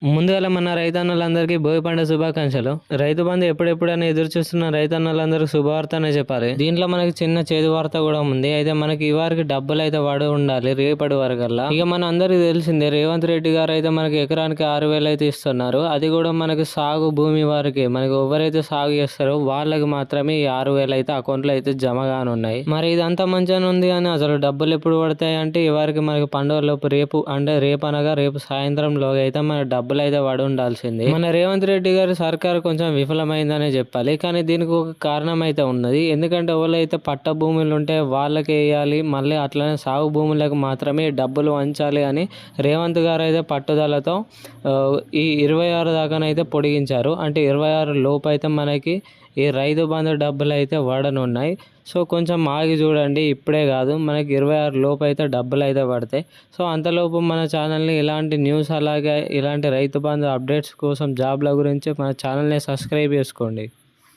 ముందుగాల మన రైతన్నలందరికీ భోగి పండుగ శుభాకాంక్షలు. రైతు బంధు ఎప్పుడెప్పుడని ఎదురు చూస్తున్న రైతన్నలందరూ శుభవార్తనే చెప్పాలి. దీంట్లో మనకి చిన్న చేదు వార్త కూడా ఉంది. అయితే మనకి ఈ వారికి డబ్బులు అయితే పడి ఉండాలి రేపటి వరకల్లా. ఇక మన అందరికి తెలిసిందే, రేవంత్ రెడ్డి గారు అయితే మనకి ఎకరానికి 6,000 అయితే ఇస్తున్నారు. అది కూడా మనకి సాగు భూమి వారికి, మనకి ఎవరైతే సాగు చేస్తారో వాళ్ళకి మాత్రమే ఈ 6,000 అయితే అకౌంట్లో అయితే జమ కానున్నాయి. మరి ఇదంతా మంచిగానే ఉంది కానీ అసలు డబ్బులు ఎప్పుడు పడతాయి అంటే ఈ వారికి మనకి పండుగ లోపు రేపు అనగా రేపు సాయంత్రంలోగా అయితే మన డబ్బులు అయితే పడి ఉండాల్సింది. మన రేవంత్ రెడ్డి గారి సర్కారు కొంచెం విఫలమైందనే చెప్పాలి. కానీ దీనికి ఒక కారణం అయితే ఉన్నది. ఎందుకంటే ఎవరైతే పట్ట భూములు ఉంటే వాళ్ళకి వేయాలి, మళ్ళీ అట్లనే సాగు భూములకు మాత్రమే డబ్బులు వంచాలి అని రేవంత్ గారు అయితే పట్టుదలతో ఈ 26 దాకానైతే పొడిగించారు. అంటే 26 లోపు అయితే మనకి ఈ రైతు బంధు డబ్బులు అయితే పడనున్నాయి. సో కొంచెం ఆగి చూడండి, ఇప్పుడే కాదు మనకి 26 లోపు అయితే డబ్బులు అయితే పడతాయి. సో అంతలోపు మన ఛానల్ని ఇలాంటి న్యూస్ అలాగే ఇలాంటి రైతు బంధు అప్డేట్స్ కోసం జాబ్ల గురించి మన ఛానల్ని సబ్స్క్రైబ్ చేసుకోండి.